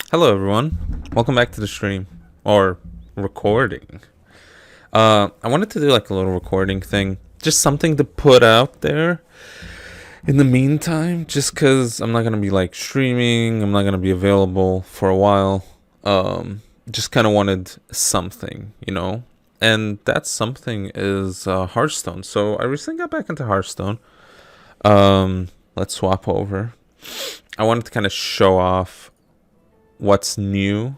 Hello everyone, welcome back to the stream, or recording. I wanted to do like a little recording thing, just something to put out there in the meantime, just cause I'm not gonna be like streaming, I'm not gonna be available for a while. Just kinda wanted something, and that something is Hearthstone. So I recently got back into Hearthstone. Let's swap over. I wanted to kind of show off what's new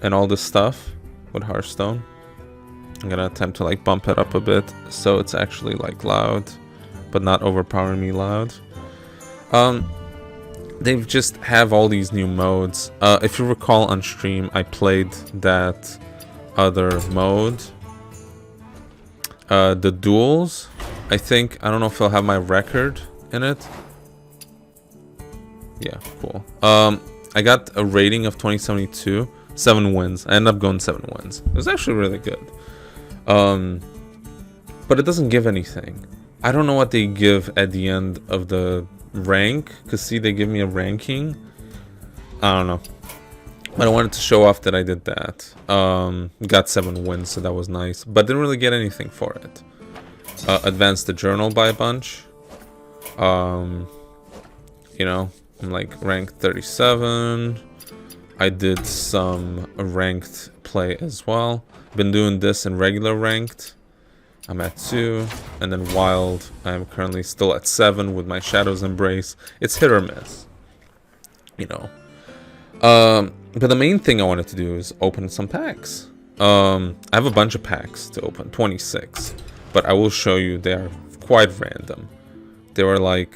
and all this stuff with Hearthstone. I'm gonna attempt to like bump it up a bit so it's actually like loud, but not overpowering me loud. They've just have all these new modes. If you recall on stream, I played that other mode, the duels. I don't know if I'll have my record in it. Yeah, cool. I got a rating of 2072, 7 wins. I ended up going 7 wins. It was actually really good. But it doesn't give anything. I don't know what they give at the end of the rank, because see, they give me a ranking. I don't know. But I wanted to show off that I did that. Got 7 wins, so that was nice. But didn't really get anything for it. Advanced the journal by a bunch. I'm like ranked 37. I did some ranked play as well. Been doing this in regular ranked. I'm at 2. And then wild, I'm currently still at 7 with my Shadow's Embrace. It's hit or miss. But the main thing I wanted to do is open some packs. I have a bunch of packs to open, 26. But I will show you they are quite random. They were like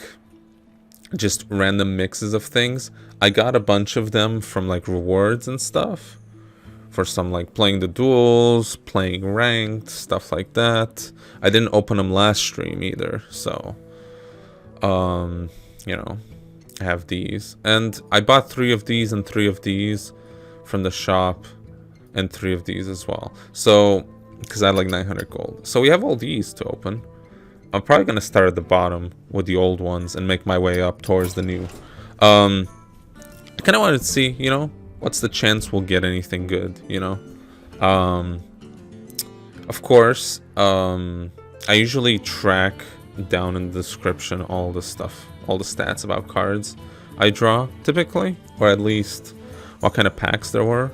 just random mixes of things. I got a bunch of them from like rewards and stuff for some like playing the duels, playing ranked, stuff like that. I didn't open them last stream either, so I have these, and I bought 3 of these and 3 of these from the shop, and 3 of these as well, so because I had like 900 gold. So we have all these to open. I'm probably going to start at the bottom with the old ones and make my way up towards the new. I kind of wanted to see, what's the chance we'll get anything good, Of course, I usually track down in the description all the stuff, all the stats about cards I draw, typically, or at least what kind of packs there were.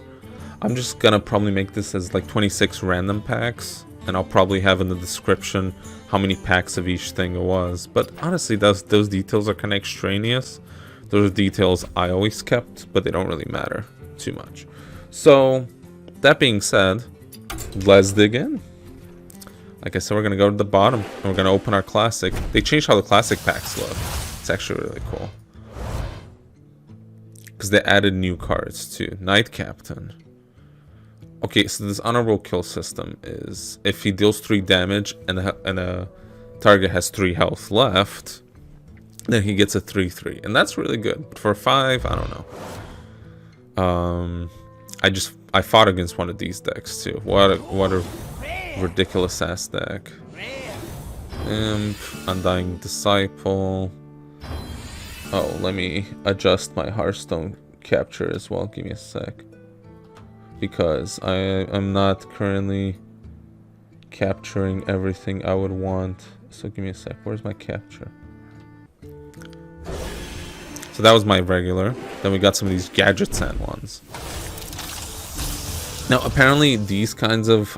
I'm just going to probably make this as like 26 random packs, and I'll probably have in the description how many packs of each thing it was. But honestly, those details are kind of extraneous. Those are details I always kept, but they don't really matter too much. So, that being said, let's dig in. Like I said, we're going to go to the bottom, and we're going to open our classic. They changed how the classic packs look. It's actually really cool. Because they added new cards too. Knight Captain. Okay, so this honorable kill system is if he deals 3 damage and a target has 3 health left, then he gets a 3/3, and that's really good. But for 5, I don't know. I fought against one of these decks too. What a ridiculous ass deck. Imp, Undying Disciple. Oh, let me adjust my Hearthstone capture as well. Give me a sec. Because I am not currently capturing everything I would want. So give me a sec. Where's my capture? So that was my regular. Then we got some of these gadgets and ones. Now apparently these kinds of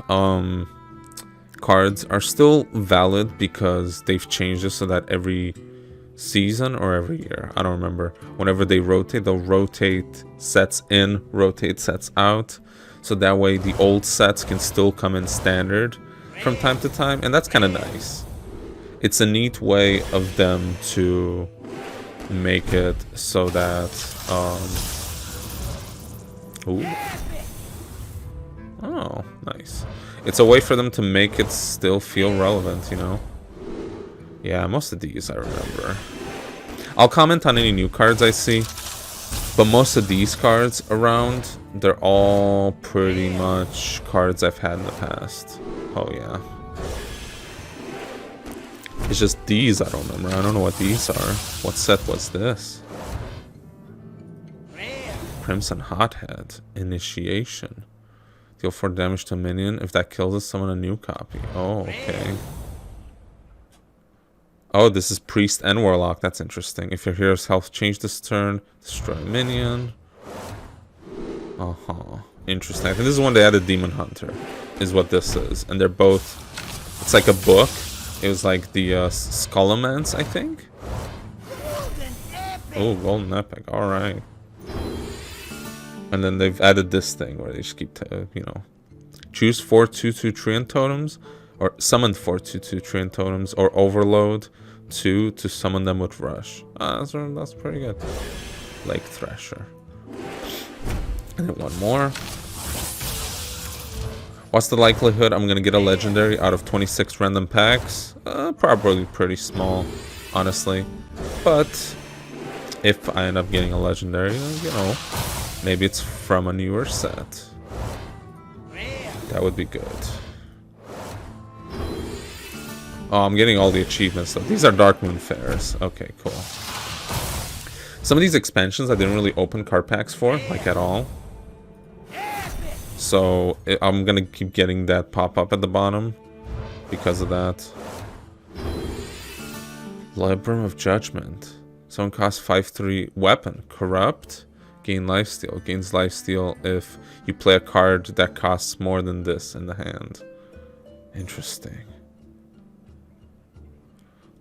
cards are still valid because they've changed it so that every season or every year, I don't remember, whenever they rotate, they'll rotate sets in, rotate sets out. So that way the old sets can still come in standard from time to time. And that's kind of nice. It's a neat way of them to make it so that... Ooh. Oh, nice. It's a way for them to make it still feel relevant, Yeah, most of these I remember. I'll comment on any new cards I see. But most of these cards around, they're all pretty much cards I've had in the past. Oh yeah. It's just these I don't remember. I don't know what these are. What set was this? Crimson Hothead. Initiation. Deal 4 damage to a minion. If that kills it, summon a new copy. Oh, okay. Oh, this is Priest and Warlock. That's interesting. If your hero's health changed this turn, destroy a minion. Uh-huh. Interesting. I think this is when they added Demon Hunter, is what this is. And they're both... It's like a book. It was like the Scholomance, I think? Oh, Golden Epic. Alright. And then they've added this thing where they just keep, you know... Choose 4 2/2 Treant Totems, or summon 4 2/2 Treant Totems, or overload 2 to summon them with Rush. That's pretty good. Lake Thresher. And then one more. What's the likelihood I'm gonna get a legendary out of 26 random packs? Probably pretty small, honestly. But if I end up getting a legendary, you know, maybe it's from a newer set. That would be good. Oh, I'm getting all the achievements though. These are Darkmoon Fairs. Okay, cool. Some of these expansions I didn't really open card packs for, like at all. So I'm gonna keep getting that pop up at the bottom because of that. Librum of Judgment. Someone costs 5/3 weapon. Corrupt. Gain lifesteal. Gains lifesteal if you play a card that costs more than this in the hand. Interesting.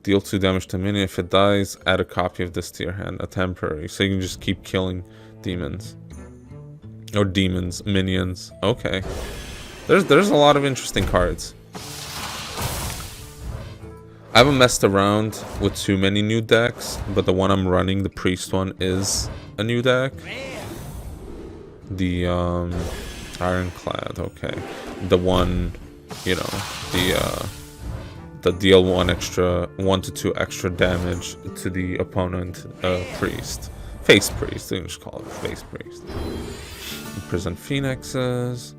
Deal 2 damage to minion. If it dies, add a copy of this to your hand. A temporary. So you can just keep killing demons. Or demons. Minions. Okay. There's a lot of interesting cards. I haven't messed around with too many new decks, but the one I'm running, the Priest one, is a new deck. The Ironclad, okay. The one, you know, the deal 1 to 2 extra damage to the opponent Priest. Face Priest, they just call it Face Priest. Prison Phoenixes.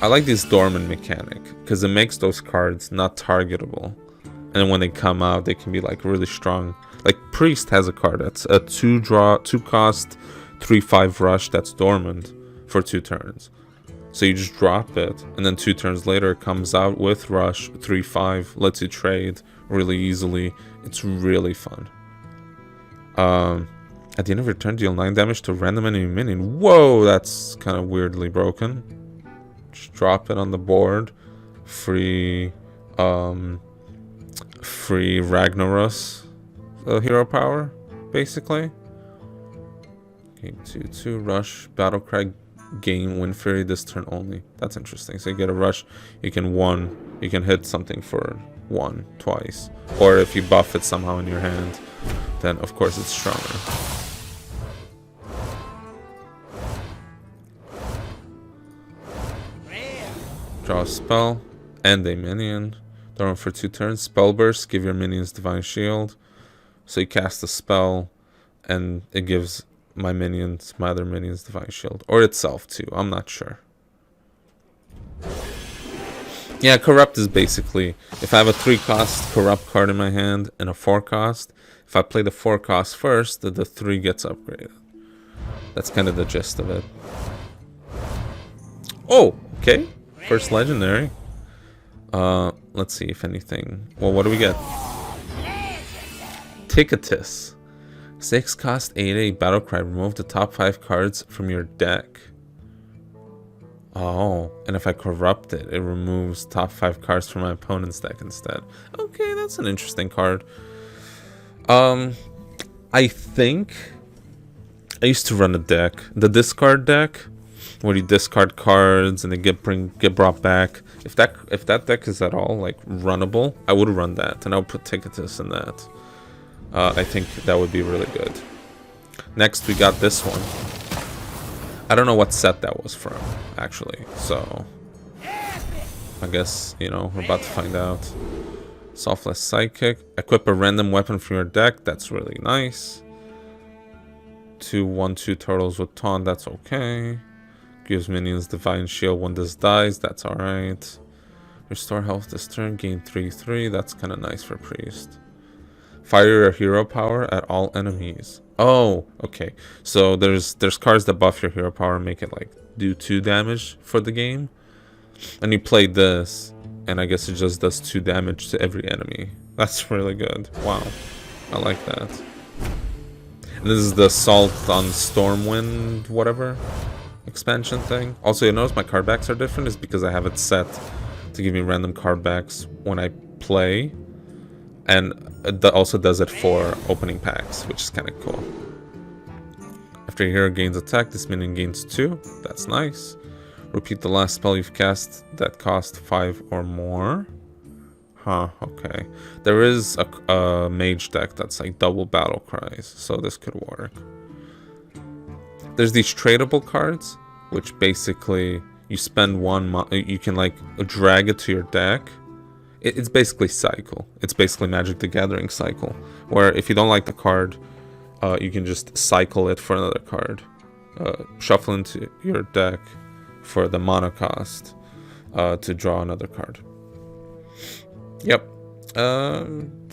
I like this Dormant mechanic, because it makes those cards not targetable. And then when they come out, they can be like really strong. Like Priest has a card that's a 2 cost, 3/5 rush that's dormant for 2 turns. So you just drop it, and then 2 turns later it comes out with rush, 3/5, lets you trade really easily. It's really fun. At the end of your turn, deal 9 damage to random enemy minion. Whoa, that's kind of weirdly broken. Just drop it on the board. Free Ragnaros hero power, basically. Gain 2/2 rush. Battlecry, gain Wind Fury this turn only. That's interesting. So you get a rush, you can hit something for 1 twice. Or if you buff it somehow in your hand, then of course it's stronger. Draw a spell and a minion. Dormant for 2 turns. Spell burst. Give your minions Divine Shield. So you cast a spell, and it gives my other minions Divine Shield, or itself too. I'm not sure. Yeah, Corrupt is basically if I have a 3-cost Corrupt card in my hand and a 4-cost. If I play the 4-cost first, the 3 gets upgraded. That's kind of the gist of it. Oh, okay. First legendary. Let's see if anything. Well, what do we get? Tickatus. 6 cost 8/8 Battlecry. Remove the top 5 cards from your deck. Oh, and if I corrupt it, it removes top 5 cards from my opponent's deck instead. Okay, that's an interesting card. I think I used to run a deck, the discard deck, where you discard cards and they get brought back. If that deck is at all like runnable, I would run that, and I would put Tickatus in that. I think that would be really good. Next, we got this one. I don't know what set that was from, actually. So, I guess, you know, we're about to find out. Softless Psychic. Equip a random weapon from your deck. That's really nice. 2 1/2 turtles with taunt. That's okay. Gives minions Divine Shield when this dies. That's alright. Restore health this turn. Gain 3/3. That's kind of nice for Priest. Fire your hero power at all enemies. Oh, okay. So there's cards that buff your hero power and make it like do 2 damage for the game. And you play this, and I guess it just does 2 damage to every enemy. That's really good. Wow. I like that. And this is the Assault on Stormwind, whatever, expansion thing. Also, you notice my card backs are different. Is because I have it set to give me random card backs when I play. And it also does it for opening packs, which is kind of cool. After your hero gains attack, this minion gains 2. That's nice. Repeat the last spell you've cast that cost 5 or more. Huh, okay. There is a mage deck that's like double battle cries, so this could work. There's these tradable cards, which basically you spend you can like drag it to your deck. It's basically cycle. It's basically Magic the Gathering cycle, where if you don't like the card, you can just cycle it for another card. Shuffle into your deck for the mana cost to draw another card. Yep.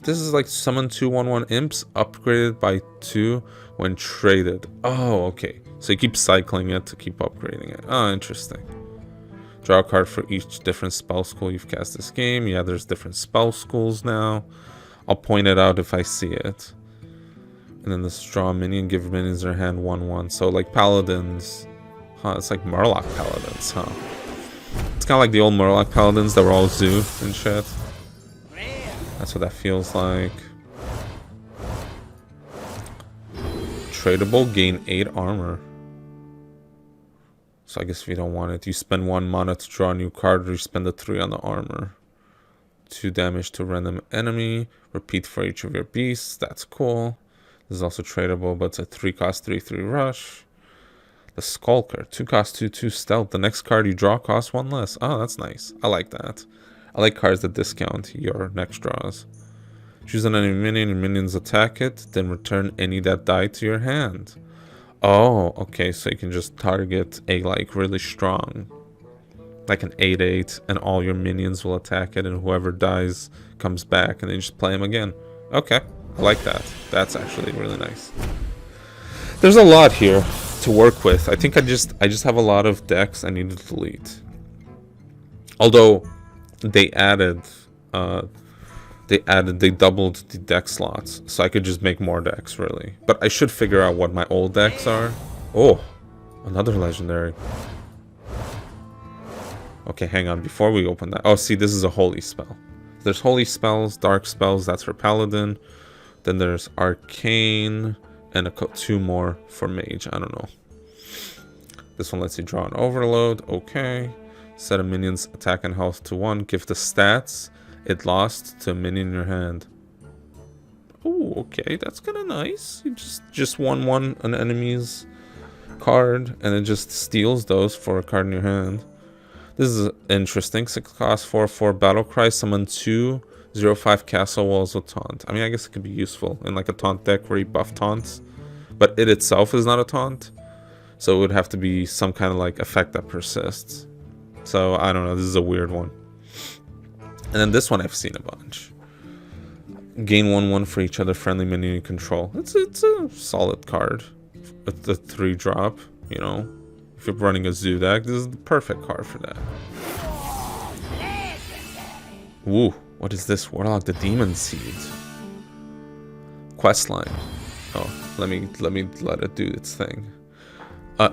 This is like summon 2/1/1 imps upgraded by 2 when traded. Oh, okay. So you keep cycling it to keep upgrading it. Oh, interesting. Draw a card for each different spell school you've cast this game. Yeah, there's different spell schools now. I'll point it out if I see it. And then this draw a minion, give minions their hand 1/1. So like paladins. Huh, it's like Murloc paladins, huh? It's kind of like the old Murloc paladins that were all zoo and shit. That's what that feels like. Tradable, gain 8 armor. So I guess if you don't want it, you spend 1 mana to draw a new card, or you spend a 3 on the armor. 2 damage to random enemy. Repeat for each of your beasts. That's cool. This is also tradable, but it's a 3 cost 3/3 rush. The Skulker, 2 cost 2/2 stealth. The next card you draw costs 1 less. Oh, that's nice. I like that. I like cards that discount your next draws. Choose an enemy minion, your minions attack it, then return any that died to your hand. Oh, okay, so you can just target a like really strong, like an 8/8, and all your minions will attack it, and whoever dies comes back, and then you just play him again. Okay, I like that. That's actually really nice. There's a lot here to work with. I think I just have a lot of decks I need to delete. Although they doubled the deck slots, so I could just make more decks, really. But I should figure out what my old decks are. Oh, another legendary. Okay, hang on, before we open that. Oh, see, this is a holy spell. There's holy spells, dark spells, that's for paladin. Then there's arcane, and 2 more for mage, I don't know. This one lets you draw an overload, okay. Set a minion's attack and health to 1. Give the stats it lost to a minion in your hand. Oh, okay, that's kind of nice. You just 1/1 an enemy's card, and it just steals those for a card in your hand. This is interesting. 6 cost 4/4 battle cry. Summon 2 0/5 castle walls with taunt. I mean, I guess it could be useful in like a taunt deck where you buff taunts, but it itself is not a taunt, so it would have to be some kind of like effect that persists. So I don't know. This is a weird one. And then this one I've seen a bunch. Gain 1/1 for each other friendly minion you control. It's a solid card. With the 3 drop, you know. If you're running a zoo deck, this is the perfect card for that. Ooh, what is this? Warlock the Demon Seed. Questline. Oh, let it do its thing.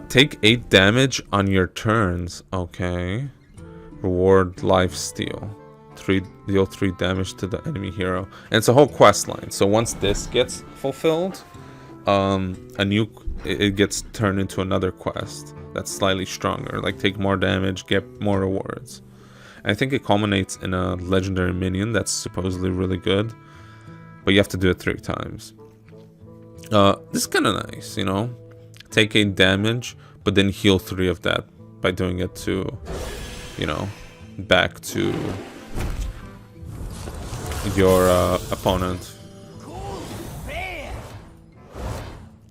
Take 8 damage on your turns. Okay. Reward lifesteal. Deal 3 damage to the enemy hero. And it's a whole quest line. So once this gets fulfilled, it gets turned into another quest that's slightly stronger. Like take more damage, get more rewards. And I think it culminates in a legendary minion that's supposedly really good, but you have to do it 3 times. This is kind of nice, you know. Take 8 damage, but then heal 3 of that by doing it to, you know, back to your opponent.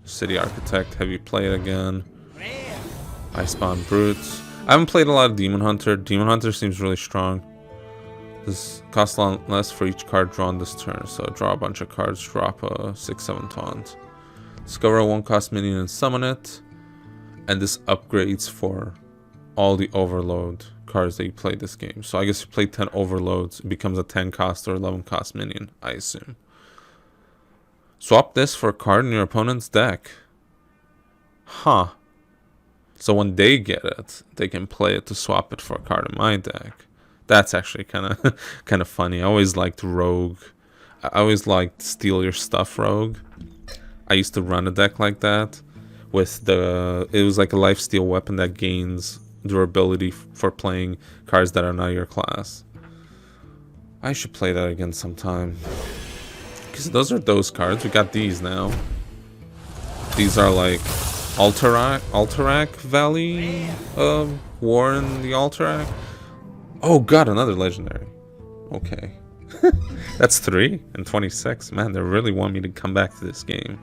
City Architect, have you played again? Icebound Brutes. I haven't played a lot of Demon Hunter. Demon Hunter seems really strong. This costs a lot less for each card drawn this turn. So draw a bunch of cards, drop a 6/7 taunt. Discover a 1-cost minion and summon it. And this upgrades for all the overload cards that you play this game. So I guess you play 10 overloads, it becomes a 10-cost or 11-cost minion, I assume. Swap this for a card in your opponent's deck. Huh. So when they get it, they can play it to swap it for a card in my deck. That's actually kind of funny. I always liked Rogue. I always liked Steal Your Stuff Rogue. I used to run a deck like that with it was like a lifesteal weapon that gains durability for playing cards that are not your class. I should play that again sometime. Because those are those cards. We got these now. These are like Alterac Valley War in the Alterac. Oh god, another legendary. Okay. That's 3 and 26. Man, they really want me to come back to this game.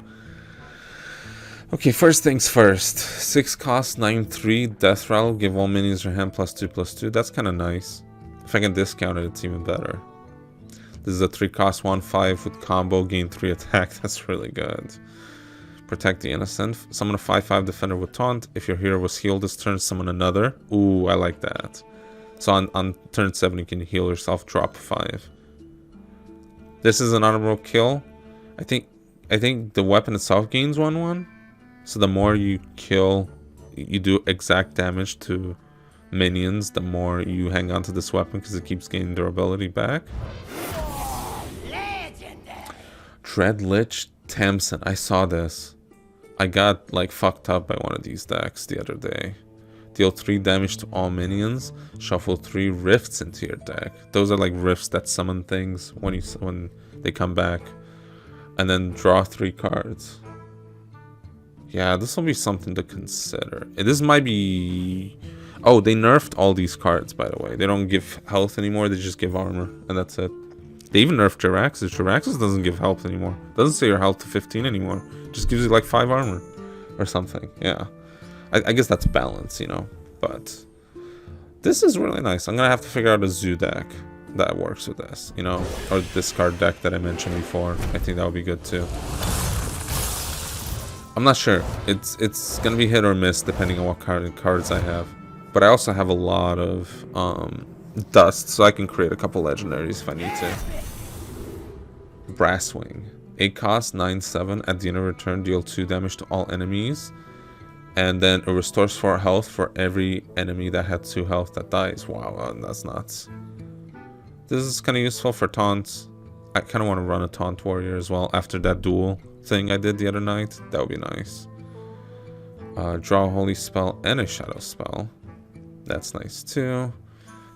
Okay, first things first. 6 cost, 9/3, Death Rattle, give all minions your hand +2/+2. That's kind of nice. If I can discount it, it's even better. This is a 3 cost, 1/5 with combo, gain 3 attack. That's really good. Protect the Innocent. Summon a 5/5 defender with taunt. If your hero was healed this turn, summon another. Ooh, I like that. So on turn 7, you can heal yourself, drop 5. This is an honorable kill. I think the weapon itself gains 1/1. So the more you kill, you do exact damage to minions, the more you hang on to this weapon because it keeps gaining durability back. Dreadlich Tamsin. I saw this. I got like fucked up by one of these decks the other day. Deal 3 damage to all minions. Shuffle 3 rifts into your deck. Those are like rifts that summon things when they come back. And then draw 3 cards. Yeah, this will be something to consider. This might be... Oh, they nerfed all these cards, by the way. They don't give health anymore, they just give armor. And that's it. They even nerfed Jiraxxus. Jiraxxus doesn't give health anymore. Doesn't say your health to 15 anymore. Just gives you like 5 armor. Or something, yeah. I guess that's balance, you know. But this is really nice. I'm gonna have to figure out a zoo deck that works with this, you know. Or this card deck that I mentioned before. I think that would be good too. I'm not sure. It's gonna be hit or miss depending on what cards I have. But I also have a lot of dust, so I can create a couple legendaries if I need to. Brasswing. 8 cost, 9/7. At the end of return, deal 2 damage to all enemies. And then it restores 4 health for every enemy that had 2 health that dies. Wow, that's nuts. This is kind of useful for taunts. I kind of want to run a taunt warrior as well after that duel thing I did the other night. That would be nice. Draw a holy spell and a shadow spell. That's nice too.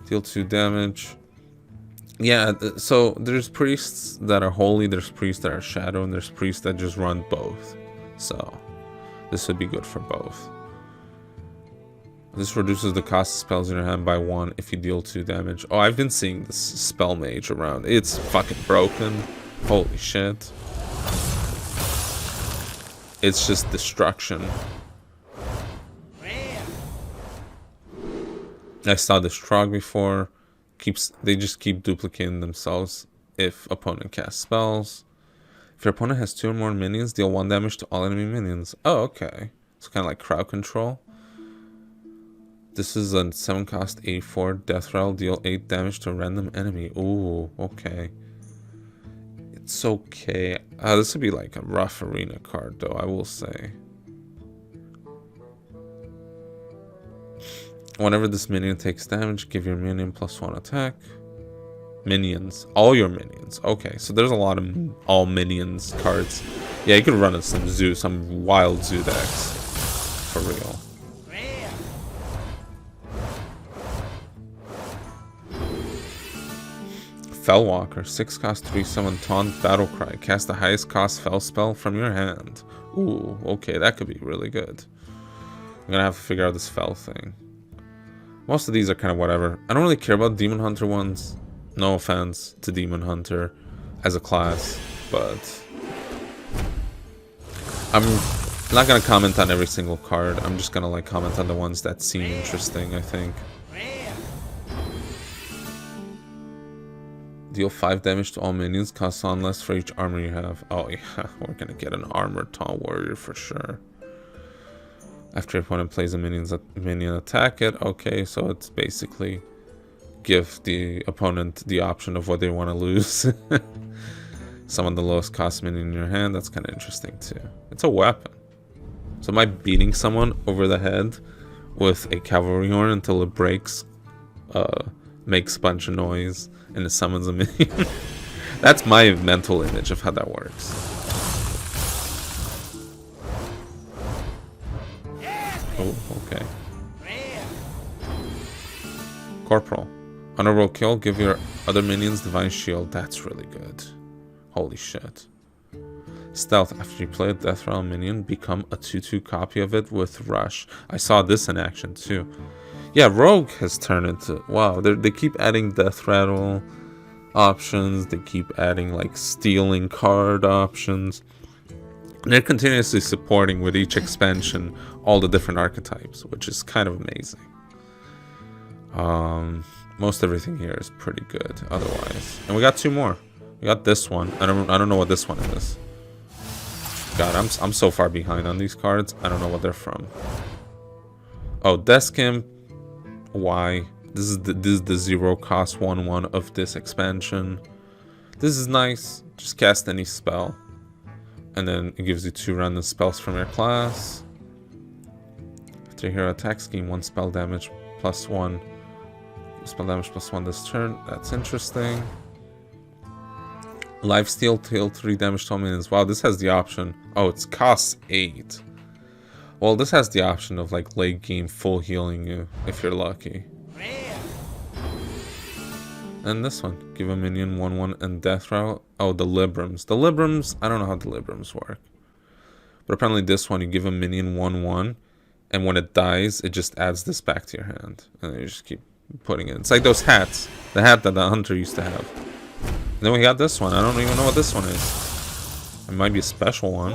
Deal 2 damage. Yeah, so there's priests that are holy, there's priests that are shadow, and there's priests that just run both. So this would be good for both. This reduces the cost of spells in your hand by 1 if you deal 2 damage. Oh, I've been seeing this spell mage around. It's fucking broken. Holy shit. It's just destruction. I saw this Trog before. They just keep duplicating themselves if opponent casts spells. If your opponent has 2 or more minions, deal 1 damage to all enemy minions. Oh, okay. It's kind of like crowd control. This is a 7 cost 8/4 death rattle, deal 8 damage to a random enemy. Ooh, okay. It's okay. This would be like a rough arena card though, I will say. Whenever this minion takes damage, give your minion +1 attack. Minions. All your minions. Okay, so there's a lot of all minions cards. Yeah, you could run in some wild zoo decks. For real. Fellwalker. 6 cost 3 summon taunt battlecry. Cast the highest cost fell spell from your hand. Ooh, okay, that could be really good. I'm gonna have to figure out this fell thing. Most of these are kind of whatever. I don't really care about Demon Hunter ones. No offense to Demon Hunter as a class, but I'm not gonna comment on every single card. I'm just gonna like comment on the ones that seem interesting, I think. Deal 5 damage to all minions, costs on less for each armor you have. Oh yeah, we're gonna get an armored tall warrior for sure. After your opponent plays a minion attack it. Okay, so it's basically give the opponent the option of what they want to lose. Summon the lowest cost minion in your hand. That's kind of interesting too. It's a weapon. So am I beating someone over the head with a cavalry horn until it breaks, makes a bunch of noise, and it summons a minion? That's my mental image of how that works. Oh, okay. Corporal. Honorable kill, give your other minions Divine Shield. That's really good. Holy shit. Stealth. After you play a Death Rattle minion, become a 2/2 copy of it with Rush. I saw this in action too. Yeah, Rogue has turned into... Wow, they keep adding Death Rattle options. They keep adding like stealing card options. And they're continuously supporting with each expansion all the different archetypes, which is kind of amazing. Most everything here is pretty good otherwise. And we got 2 more. We got this one. I don't know what this one is. God, I'm so far behind on these cards. I don't know what they're from. Oh, Desk Imp. Why? This is the 0 cost 1/1 of this expansion. This is nice. Just cast any spell. And then it gives you 2 random spells from your class. After your hero attack scheme, 1 spell damage +1. Spell damage +1 this turn. That's interesting. Lifesteal, deal 3 damage to all minions. Wow, this has the option. Oh, it's costs 8. Well, this has the option of like late game full healing you if you're lucky. And this one, give a minion 1/1 and death rattle. Oh, the Librams. The Librams, I don't know how the Librams work. But apparently this one, you give a minion 1/1, and when it dies, it just adds this back to your hand. And then you just keep putting it. It's like those hats. The hat that the hunter used to have. And then we got this one. I don't even know what this one is. It might be a special one.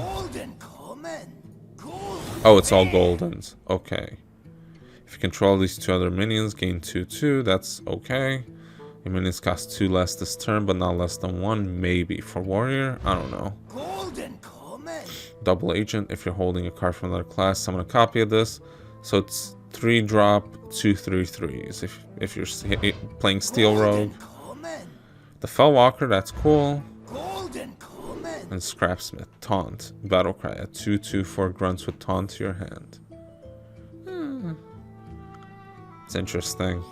Oh, it's all Goldens. Okay. If you control these 2 other minions, gain 2/2. That's okay. Your minions cost 2 less this turn, but not less than 1. Maybe. For warrior? I don't know. Double agent. If you're holding a card from another class, summon a copy of this. So it's 3 drop, 2 3/3s. If you're playing Steel Rogue. The Fellwalker, that's cool. And Scrapsmith, Taunt, Battlecry at 2/2 grunts with Taunt to your hand. It's interesting.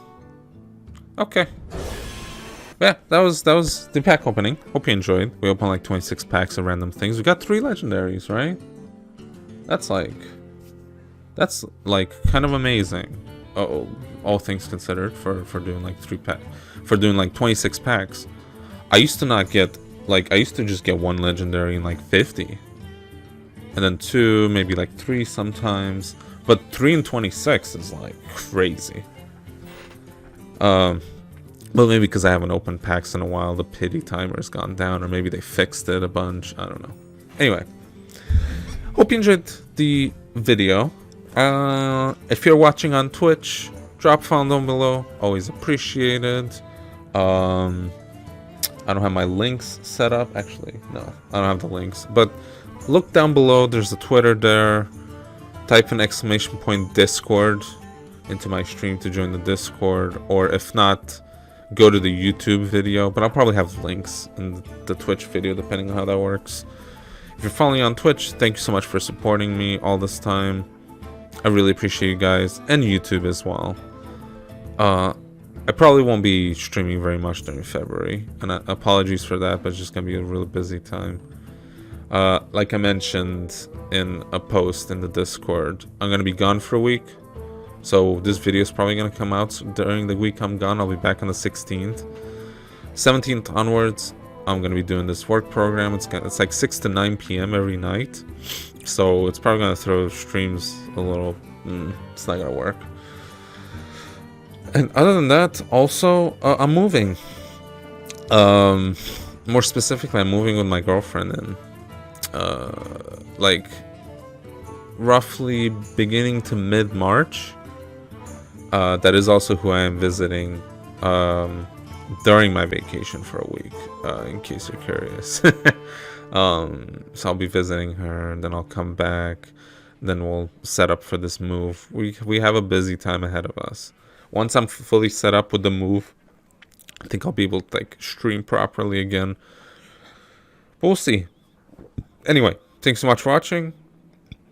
Okay. Yeah, that was the pack opening. Hope you enjoyed. We opened like 26 packs of random things. We got 3 legendaries, right? That's like kind of amazing. All things considered for doing like 26 packs. I used to not get I used to just get 1 legendary in like 50. And then 2, maybe like 3 sometimes. But 3 in 26 is like crazy. Well, maybe because I haven't opened packs in a while, the pity timer's gone down, or maybe they fixed it a bunch. I don't know. Anyway, hope you enjoyed the video. If you're watching on Twitch, drop a follow down below. Always appreciated. I don't have my links set up. Actually, no, I don't have the links. But look down below. There's a Twitter there. Type an ! Discord into my stream to join the Discord. Or if not, go to the YouTube video. But I'll probably have links in the Twitch video, depending on how that works. If you're following on Twitch, thank you so much for supporting me all this time. I really appreciate you guys. And YouTube as well. I probably won't be streaming very much during February, and apologies for that, but it's just gonna be a really busy time. Like I mentioned in a post in the Discord, I'm gonna be gone for a week, so this video is probably gonna come out during the week I'm gone. I'll be back on the 16th. 17th onwards, I'm gonna be doing this work program. It's like 6 to 9 p.m. every night, so it's probably gonna throw streams a little. It's not gonna work. And other than that, also, I'm moving. More specifically, I'm moving with my girlfriend in, like, roughly beginning to mid-March. That is also who I am visiting during my vacation for a week, in case you're curious. So I'll be visiting her, and then I'll come back. Then we'll set up for this move. We have a busy time ahead of us. Once I'm fully set up with the move, I think I'll be able to like stream properly again. But we'll see. Anyway, thanks so much for watching.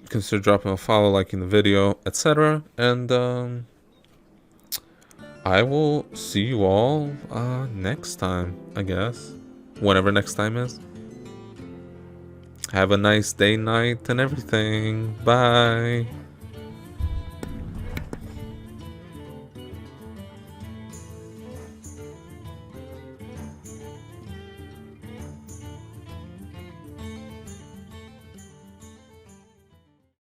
Consider dropping a follow, liking the video, etc. And I will see you all next time, I guess. Whenever next time is. Have a nice day, night, and everything. Bye.